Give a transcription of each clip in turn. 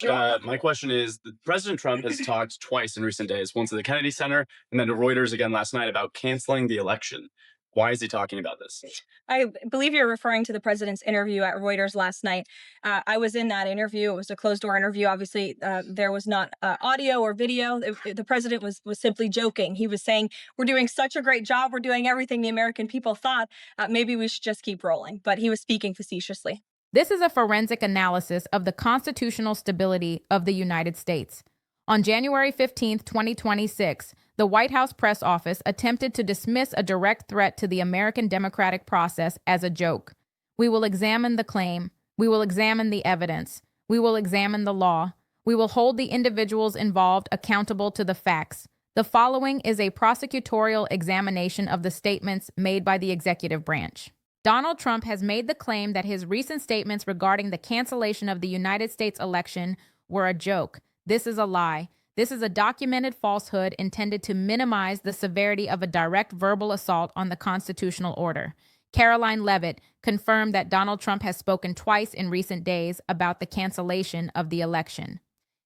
My question is, President Trump has talked twice in recent days, once at the Kennedy Center and then to Reuters again last night about canceling the election. Why is he talking about this? I believe you're referring to the president's interview at Reuters last night. I was in that interview. It was a closed door interview. Obviously, there was not audio or video. The president was simply joking. He was saying, "We're doing such a great job. We're doing everything the American people thought. Maybe we should just keep rolling." But he was speaking facetiously. This is a forensic analysis of the constitutional stability of the United States. On January 15, 2026, the White House press office attempted to dismiss a direct threat to the American democratic process as a joke. We will examine the claim. We will examine the evidence. We will examine the law. We will hold the individuals involved accountable to the facts. The following is a prosecutorial examination of the statements made by the executive branch. Donald Trump has made the claim that his recent statements regarding the cancellation of the United States election were a joke. This is a lie. This is a documented falsehood intended to minimize the severity of a direct verbal assault on the constitutional order. Karoline Leavitt confirmed that Donald Trump has spoken twice in recent days about the cancellation of the election.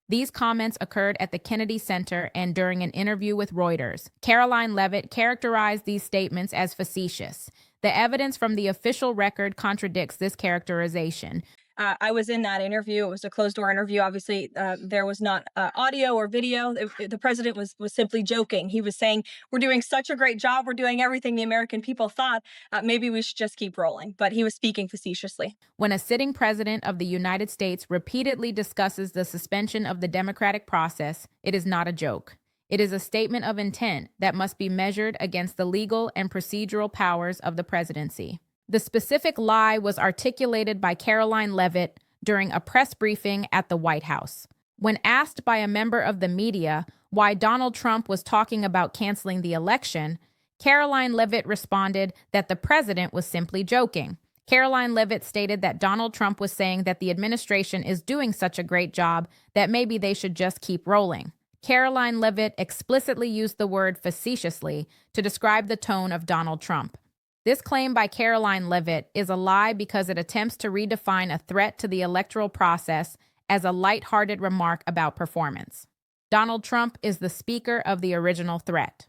These comments occurred at the Kennedy Center and during an interview with Reuters. Karoline Leavitt characterized these statements as facetious. The evidence from the official record contradicts this characterization. I was in that interview. It was a closed door interview. Obviously, there was not audio or video. The president was simply joking. He was saying, "We're doing such a great job. We're doing everything the American people thought. Maybe we should just keep rolling." But he was speaking facetiously. When a sitting president of the United States repeatedly discusses the suspension of the democratic process, it is not a joke. It is a statement of intent that must be measured against the legal and procedural powers of the presidency. The specific lie was articulated by Karoline Leavitt during a press briefing at the White House. When asked by a member of the media why Donald Trump was talking about canceling the election, Karoline Leavitt responded that the president was simply joking. Karoline Leavitt stated that Donald Trump was saying that the administration is doing such a great job that maybe they should just keep rolling. Karoline Leavitt explicitly used the word facetiously to describe the tone of Donald Trump. This claim by Karoline Leavitt is a lie because it attempts to redefine a threat to the electoral process as a lighthearted remark about performance. Donald Trump is the speaker of the original threat.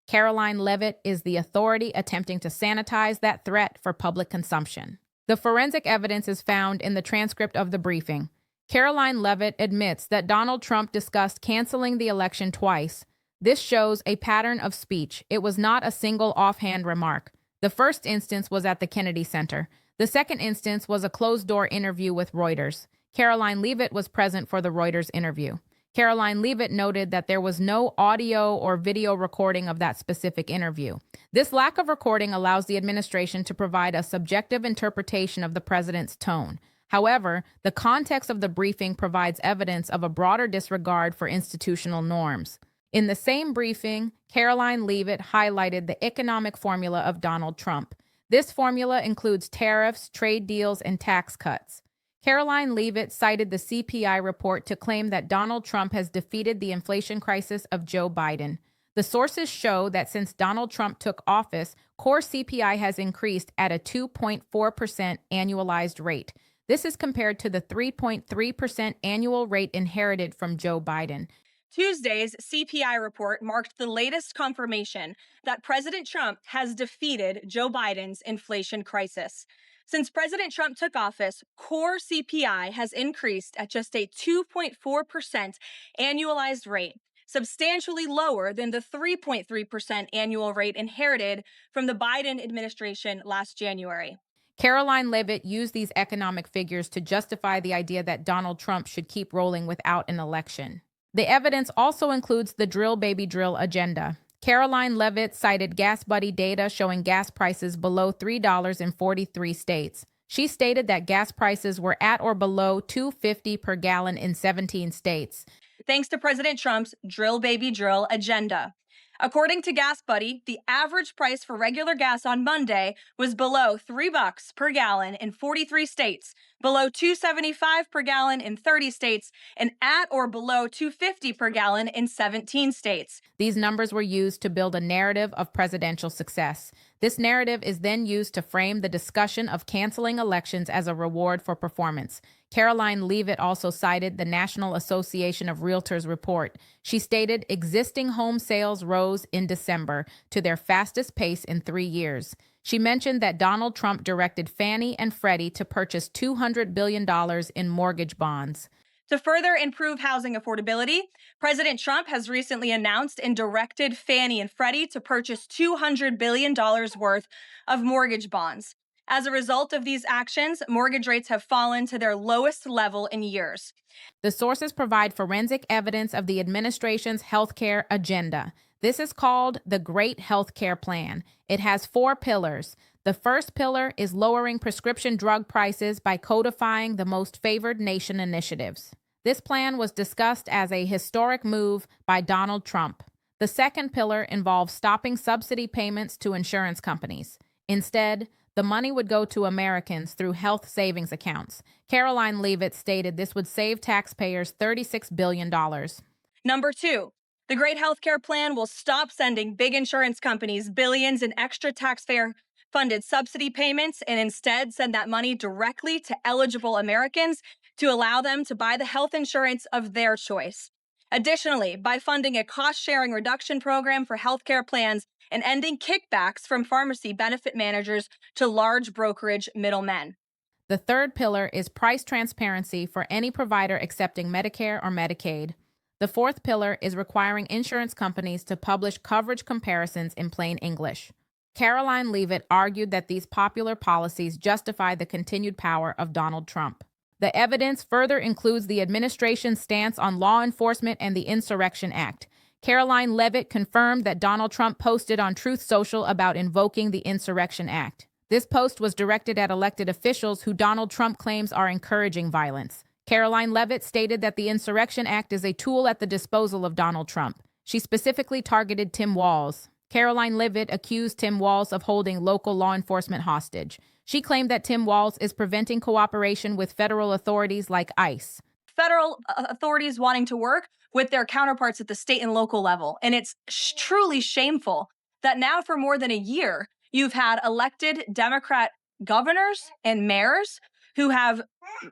Karoline Leavitt is the authority attempting to sanitize that threat for public consumption. The forensic evidence is found in the transcript of the briefing. Karoline Leavitt admits that Donald Trump discussed canceling the election twice. This shows a pattern of speech. It was not a single offhand remark. The first instance was at the Kennedy Center. The second instance was a closed-door interview with Reuters. Karoline Leavitt was present for the Reuters interview. Karoline Leavitt noted that there was no audio or video recording of that specific interview. This lack of recording allows the administration to provide a subjective interpretation of the president's tone. However, the context of the briefing provides evidence of a broader disregard for institutional norms. In the same briefing, Karoline Leavitt highlighted the economic formula of Donald Trump. This formula includes tariffs, trade deals, and tax cuts. Karoline Leavitt cited the CPI report to claim that Donald Trump has defeated the inflation crisis of Joe Biden. The sources show that since Donald Trump took office, core CPI has increased at a 2.4% annualized rate. This is compared to the 3.3% annual rate inherited from Joe Biden. Tuesday's CPI report marked the latest confirmation that President Trump has defeated Joe Biden's inflation crisis. Since President Trump took office, core CPI has increased at just a 2.4% annualized rate, substantially lower than the 3.3% annual rate inherited from the Biden administration last January. Karoline Leavitt used these economic figures to justify the idea that Donald Trump should keep rolling without an election. The evidence also includes the drill baby drill agenda. Karoline Leavitt cited Gas Buddy data showing gas prices below $3 in 43 states. She stated that gas prices were at or below $2.50 per gallon in 17 states. Thanks to President Trump's drill baby drill agenda. According to Gas Buddy, the average price for regular gas on Monday was below $3 per gallon in 43 states, below $2.75 per gallon in 30 states, and at or below $2.50 per gallon in 17 states. These numbers were used to build a narrative of presidential success. This narrative is then used to frame the discussion of canceling elections as a reward for performance. Caroline Leavitt also cited the National Association of Realtors report. She stated existing home sales rose in December to their fastest pace in 3 years. She mentioned that Donald Trump directed Fannie and Freddie to purchase $200 billion in mortgage bonds. To further improve housing affordability, President Trump has recently announced and directed Fannie and Freddie to purchase $200 billion worth of mortgage bonds. As a result of these actions, mortgage rates have fallen to their lowest level in years. The sources provide forensic evidence of the administration's healthcare agenda. This is called the Great Healthcare Plan. It has 4 pillars. The first pillar is lowering prescription drug prices by codifying the most favored nation initiatives. This plan was discussed as a historic move by Donald Trump. The second pillar involves stopping subsidy payments to insurance companies. Instead, the money would go to Americans through health savings accounts. Caroline Leavitt stated this would save taxpayers $36 billion. Number 2, the Great Healthcare Plan will stop sending big insurance companies billions in extra taxpayer-funded subsidy payments and instead send that money directly to eligible Americans to allow them to buy the health insurance of their choice. Additionally, by funding a cost-sharing reduction program for healthcare plans and ending kickbacks from pharmacy benefit managers to large brokerage middlemen. The third pillar is price transparency for any provider accepting Medicare or Medicaid. The fourth pillar is requiring insurance companies to publish coverage comparisons in plain English. Caroline Leavitt argued that these popular policies justify the continued power of Donald Trump. The evidence further includes the administration's stance on law enforcement and the Insurrection Act. Caroline Leavitt confirmed that Donald Trump posted on Truth Social about invoking the Insurrection Act. This post was directed at elected officials who Donald Trump claims are encouraging violence. Caroline Leavitt stated that the Insurrection Act is a tool at the disposal of Donald Trump. She specifically targeted Tim Walz. Caroline Leavitt accused Tim Walz of holding local law enforcement hostage. She claimed that Tim Walz is preventing cooperation with federal authorities like ICE. Federal authorities wanting to work with their counterparts at the state and local level. And it's truly shameful that now for more than a year, you've had elected Democrat governors and mayors who have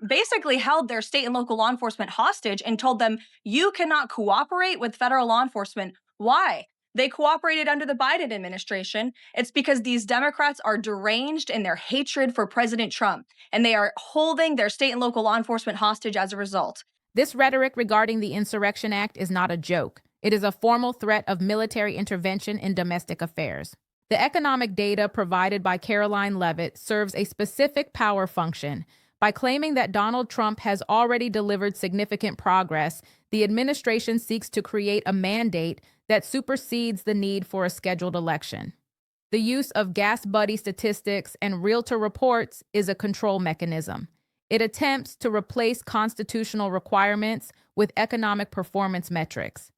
basically held their state and local law enforcement hostage and told them, you cannot cooperate with federal law enforcement. Why? They cooperated under the Biden administration. It's because these Democrats are deranged in their hatred for President Trump, and they are holding their state and local law enforcement hostage as a result. This rhetoric regarding the Insurrection Act is not a joke. It is a formal threat of military intervention in domestic affairs. The economic data provided by Caroline Leavitt serves a specific power function. By claiming that Donald Trump has already delivered significant progress, the administration seeks to create a mandate that supersedes the need for a scheduled election. The use of gas buddy statistics and realtor reports is a control mechanism. It attempts to replace constitutional requirements with economic performance metrics.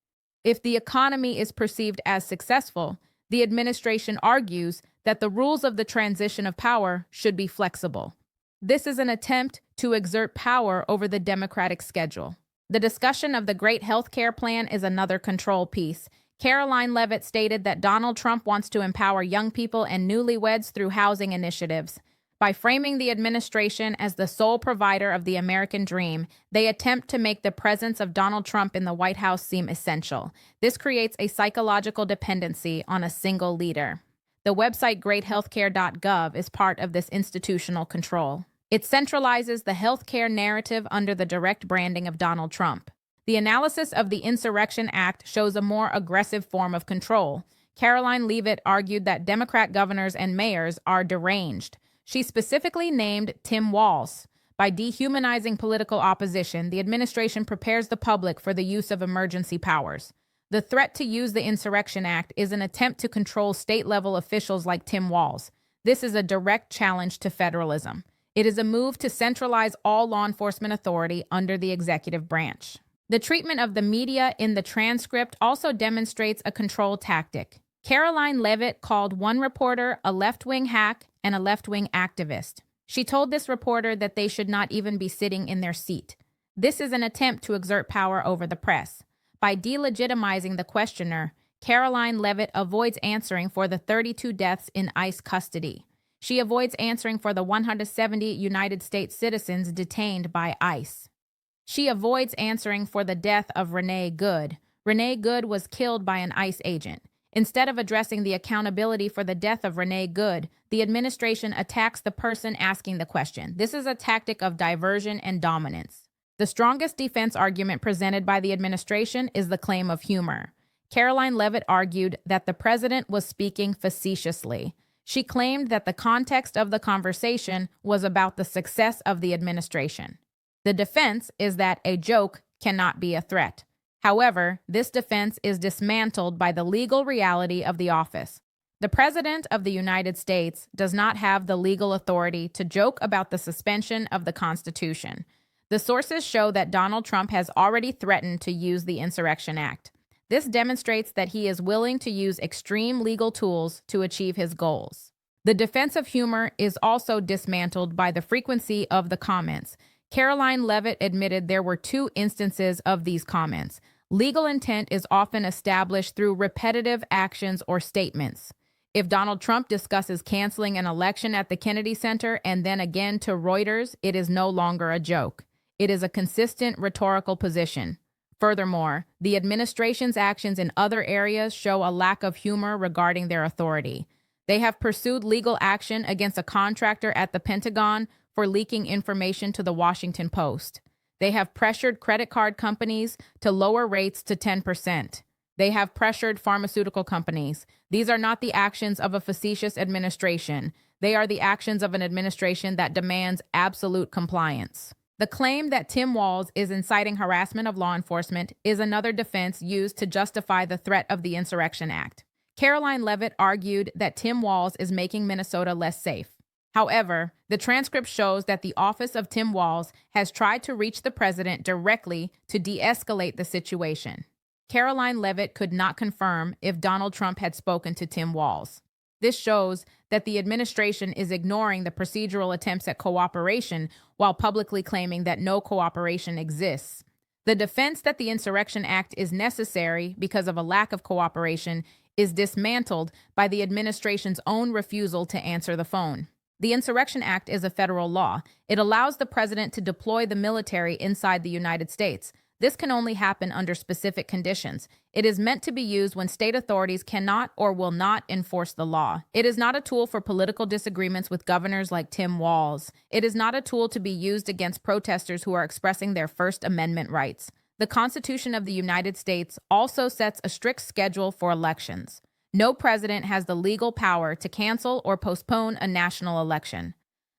If the economy is perceived as successful, the administration argues that the rules of the transition of power should be flexible. This is an attempt to exert power over the Democratic schedule. The discussion of the Great Healthcare Plan is another control piece. Caroline Leavitt stated that Donald Trump wants to empower young people and newlyweds through housing initiatives. By framing the administration as the sole provider of the American dream, they attempt to make the presence of Donald Trump in the White House seem essential. This creates a psychological dependency on a single leader. The website greathealthcare.gov is part of this institutional control. It centralizes the healthcare narrative under the direct branding of Donald Trump. The analysis of the Insurrection Act shows a more aggressive form of control. Caroline Leavitt argued that Democrat governors and mayors are deranged. She specifically named Tim Walz. By dehumanizing political opposition, the administration prepares the public for the use of emergency powers. The threat to use the Insurrection Act is an attempt to control state-level officials like Tim Walz. This is a direct challenge to federalism. It is a move to centralize all law enforcement authority under the executive branch. The treatment of the media in the transcript also demonstrates a control tactic. Caroline Leavitt called one reporter a left-wing hack and a left-wing activist. She told this reporter that they should not even be sitting in their seat. This is an attempt to exert power over the press. By delegitimizing the questioner, Caroline Leavitt avoids answering for the 32 deaths in ICE custody. She avoids answering for the 170 United States citizens detained by ICE. She avoids answering for the death of Renee Good. Renee Good was killed by an ICE agent. Instead of addressing the accountability for the death of Renee Good, the administration attacks the person asking the question. This is a tactic of diversion and dominance. The strongest defense argument presented by the administration is the claim of humor. Karoline Leavitt argued that the president was speaking facetiously. She claimed that the context of the conversation was about the success of the administration. The defense is that a joke cannot be a threat. However, this defense is dismantled by the legal reality of the office. The President of the United States does not have the legal authority to joke about the suspension of the Constitution. The sources show that Donald Trump has already threatened to use the Insurrection Act. This demonstrates that he is willing to use extreme legal tools to achieve his goals. The defense of humor is also dismantled by the frequency of the comments. Karoline Leavitt admitted there were 2 instances of these comments. Legal intent is often established through repetitive actions or statements. If Donald Trump discusses canceling an election at the Kennedy Center and then again to Reuters, it is no longer a joke. It is a consistent rhetorical position. Furthermore, the administration's actions in other areas show a lack of humor regarding their authority. They have pursued legal action against a contractor at the Pentagon for leaking information to the Washington Post. They have pressured credit card companies to lower rates to 10%. They have pressured pharmaceutical companies. These are not the actions of a facetious administration. They are the actions of an administration that demands absolute compliance. The claim that Tim Walz is inciting harassment of law enforcement is another defense used to justify the threat of the Insurrection Act. Karoline Leavitt argued that Tim Walz is making Minnesota less safe. However, the transcript shows that the office of Tim Walz has tried to reach the president directly to de-escalate the situation. Karoline Leavitt could not confirm if Donald Trump had spoken to Tim Walz. This shows that the administration is ignoring the procedural attempts at cooperation while publicly claiming that no cooperation exists. The defense that the Insurrection Act is necessary because of a lack of cooperation is dismantled by the administration's own refusal to answer the phone. The Insurrection Act is a federal law. It allows the president to deploy the military inside the United States. This can only happen under specific conditions. It is meant to be used when state authorities cannot or will not enforce the law. It is not a tool for political disagreements with governors like Tim Walz. It is not a tool to be used against protesters who are expressing their First Amendment rights. The Constitution of the United States also sets a strict schedule for elections. No president has the legal power to cancel or postpone a national election.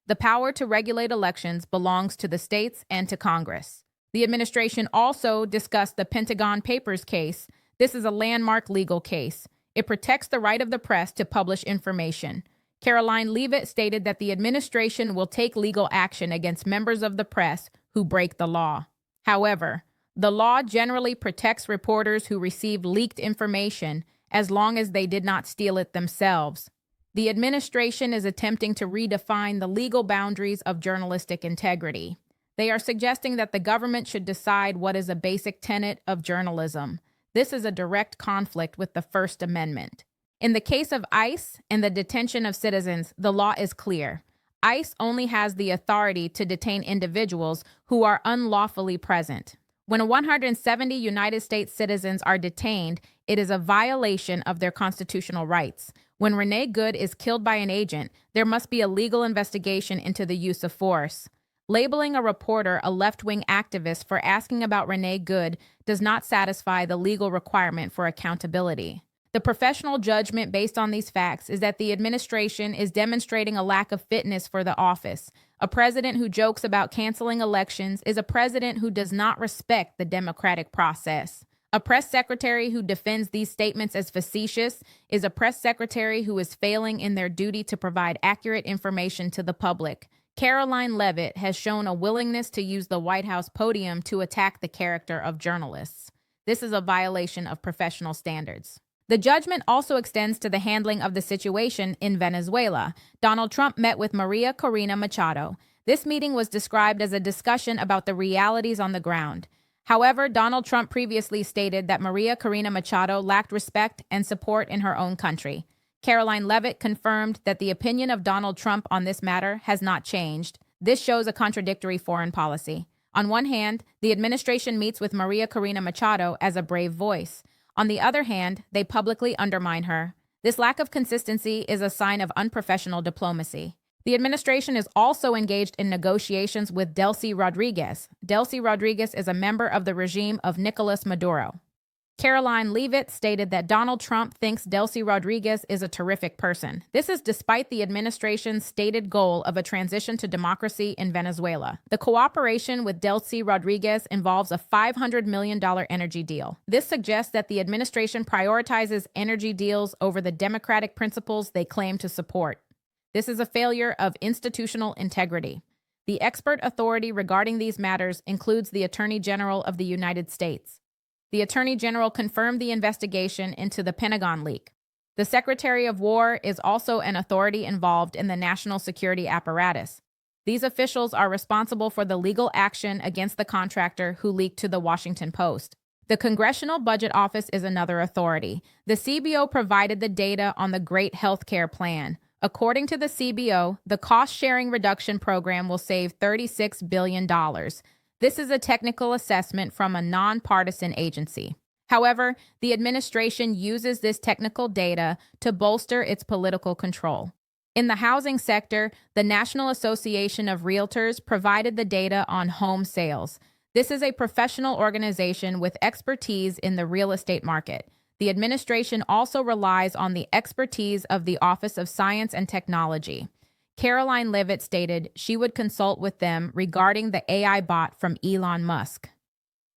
The power to regulate elections belongs to the states and to Congress. The administration also discussed the Pentagon Papers case. This is a landmark legal case. It protects the right of the press to publish information. Karoline Leavitt stated that the administration will take legal action against members of the press who break the law. However, the law generally protects reporters who received leaked information as long as they did not steal it themselves. The administration is attempting to redefine the legal boundaries of journalistic integrity. They are suggesting that the government should decide what is a basic tenet of journalism. This is a direct conflict with the First Amendment. In the case of ICE and the detention of citizens, the law is clear. ICE only has the authority to detain individuals who are unlawfully present. When 170 United States citizens are detained, it is a violation of their constitutional rights. When Renee Good is killed by an agent, there must be a legal investigation into the use of force. Labeling a reporter a left-wing activist for asking about Renee Good does not satisfy the legal requirement for accountability. The professional judgment based on these facts is that the administration is demonstrating a lack of fitness for the office. A president who jokes about canceling elections is a president who does not respect the democratic process. A press secretary who defends these statements as facetious is a press secretary who is failing in their duty to provide accurate information to the public. Karoline Leavitt has shown a willingness to use the White House podium to attack the character of journalists. This is a violation of professional standards. The judgment also extends to the handling of the situation in Venezuela. Donald Trump met with Maria Corina Machado. This meeting was described as a discussion about the realities on the ground. However, Donald Trump previously stated that Maria Corina Machado lacked respect and support in her own country. Karoline Leavitt confirmed that the opinion of Donald Trump on this matter has not changed. This shows a contradictory foreign policy. On one hand, the administration meets with Maria Corina Machado as a brave voice. On the other hand, they publicly undermine her. This lack of consistency is a sign of unprofessional diplomacy. The administration is also engaged in negotiations with Delcy Rodriguez. Delcy Rodriguez is a member of the regime of Nicolas Maduro. Karoline Leavitt stated that Donald Trump thinks Delcy Rodriguez is a terrific person. This is despite the administration's stated goal of a transition to democracy in Venezuela. The cooperation with Delcy Rodriguez involves a $500 million energy deal. This suggests that the administration prioritizes energy deals over the democratic principles they claim to support. This is a failure of institutional integrity. The expert authority regarding these matters includes the Attorney General of the United States. The Attorney General confirmed the investigation into the Pentagon leak. The Secretary of War is also an authority involved in the national security apparatus. These officials are responsible for the legal action against the contractor who leaked to the Washington Post. The Congressional Budget Office is another authority. The CBO provided the data on the Great Healthcare Plan. According to the CBO, the cost-sharing reduction program will save $36 billion. This is a technical assessment from a nonpartisan agency. However, the administration uses this technical data to bolster its political control. In the housing sector, the National Association of Realtors provided the data on home sales. This is a professional organization with expertise in the real estate market. The administration also relies on the expertise of the Office of Science and Technology. Karoline Leavitt stated she would consult with them regarding the AI bot from Elon Musk.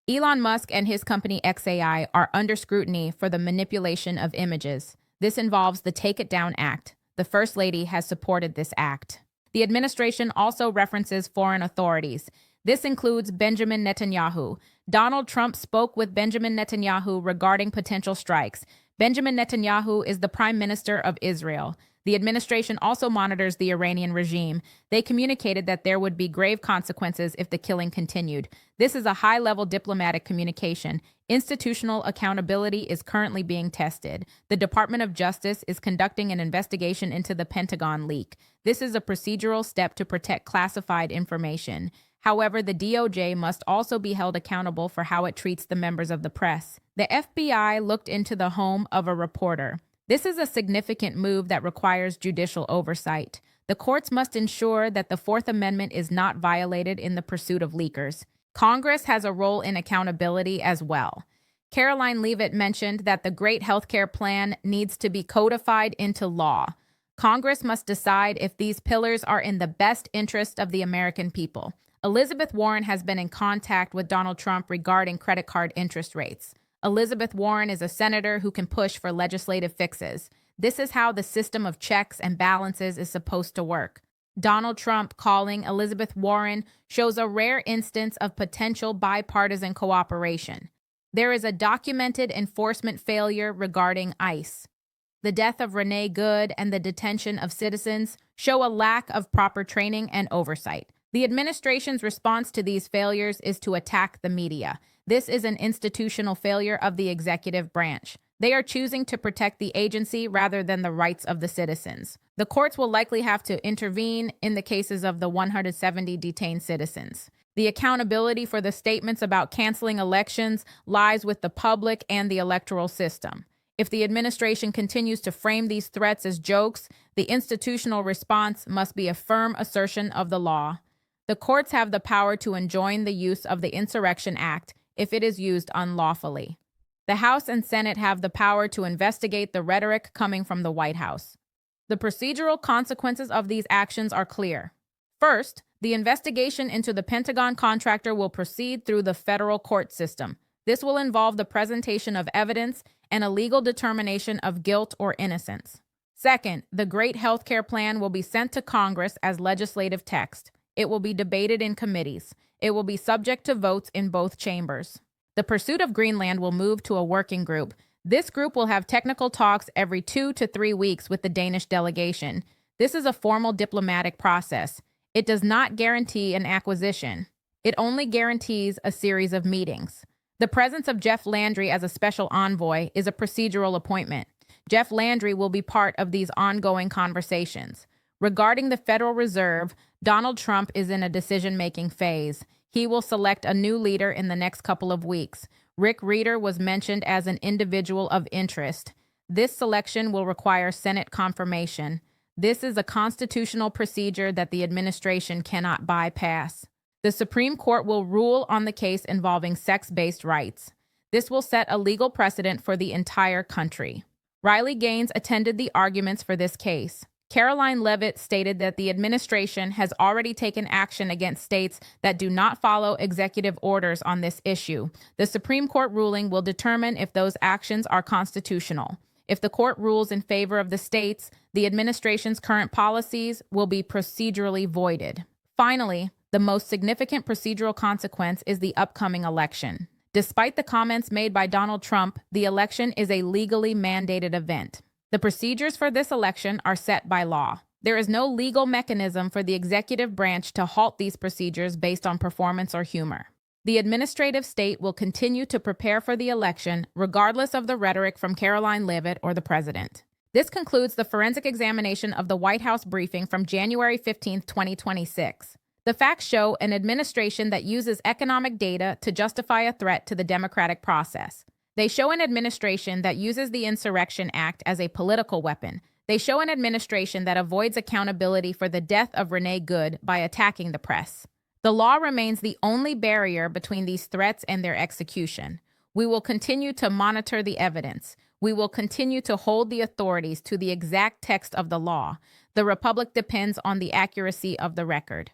Elon Musk and his company XAI are under scrutiny for the manipulation of images. This involves the Take It Down Act. The First Lady has supported this act. The administration also references foreign authorities. This includes Benjamin Netanyahu. Donald Trump spoke with Benjamin Netanyahu regarding potential strikes. Benjamin Netanyahu is the Prime Minister of Israel. The administration also monitors the Iranian regime. They communicated that there would be grave consequences if the killing continued. This is a high-level diplomatic communication. Institutional accountability is currently being tested. The Department of Justice is conducting an investigation into the Pentagon leak. This is a procedural step to protect classified information. However, the DOJ must also be held accountable for how it treats the members of the press. The FBI looked into the home of a reporter. This is a significant move that requires judicial oversight. The courts must ensure that the Fourth Amendment is not violated in the pursuit of leakers. Congress has a role in accountability as well. Karoline Leavitt mentioned that the Great Healthcare Plan needs to be codified into law. Congress must decide if these pillars are in the best interest of the American people. Elizabeth Warren has been in contact with Donald Trump regarding credit card interest rates. Elizabeth Warren is a senator who can push for legislative fixes. This is how the system of checks and balances is supposed to work. Donald Trump calling Elizabeth Warren shows a rare instance of potential bipartisan cooperation. There is a documented enforcement failure regarding ICE. The death of Renee Good and the detention of citizens show a lack of proper training and oversight. The administration's response to these failures is to attack the media. This is an institutional failure of the executive branch. They are choosing to protect the agency rather than the rights of the citizens. The courts will likely have to intervene in the cases of the 170 detained citizens. The accountability for the statements about canceling elections lies with the public and the electoral system. If the administration continues to frame these threats as jokes, the institutional response must be a firm assertion of the law. The courts have the power to enjoin the use of the Insurrection Act if it is used unlawfully. The House and Senate have the power to investigate the rhetoric coming from the White House. The procedural consequences of these actions are clear. First, the investigation into the Pentagon contractor will proceed through the federal court system. This will involve the presentation of evidence and a legal determination of guilt or innocence. Second, the Great Healthcare Plan will be sent to Congress as legislative text. It will be debated in committees. It will be subject to votes in both chambers. The pursuit of Greenland will move to a working group. This group will have technical talks every 2 to 3 weeks with the Danish delegation. This is a formal diplomatic process. It does not guarantee an acquisition. It only guarantees a series of meetings. The presence of Jeff Landry as a special envoy is a procedural appointment. Jeff Landry will be part of these ongoing conversations. Regarding the Federal Reserve, Donald Trump is in a decision-making phase. He will select a new leader in the next couple of weeks. Rick Reeder was mentioned as an individual of interest. This selection will require Senate confirmation. This is a constitutional procedure that the administration cannot bypass. The Supreme Court will rule on the case involving sex-based rights. This will set a legal precedent for the entire country. Riley Gaines attended the arguments for this case. Karoline Leavitt stated that the administration has already taken action against states that do not follow executive orders on this issue. The Supreme Court ruling will determine if those actions are constitutional. If the court rules in favor of the states, the administration's current policies will be procedurally voided. Finally, the most significant procedural consequence is the upcoming election. Despite the comments made by Donald Trump, the election is a legally mandated event. The procedures for this election are set by law. There is no legal mechanism for the executive branch to halt these procedures based on performance or humor. The administrative state will continue to prepare for the election, regardless of the rhetoric from Karoline Leavitt or the president. This concludes the forensic examination of the White House briefing from January 15, 2026. The facts show an administration that uses economic data to justify a threat to the democratic process. They show an administration that uses the Insurrection Act as a political weapon. They show an administration that avoids accountability for the death of Renee Good by attacking the press. The law remains the only barrier between these threats and their execution. We will continue to monitor the evidence. We will continue to hold the authorities to the exact text of the law. The republic depends on the accuracy of the record.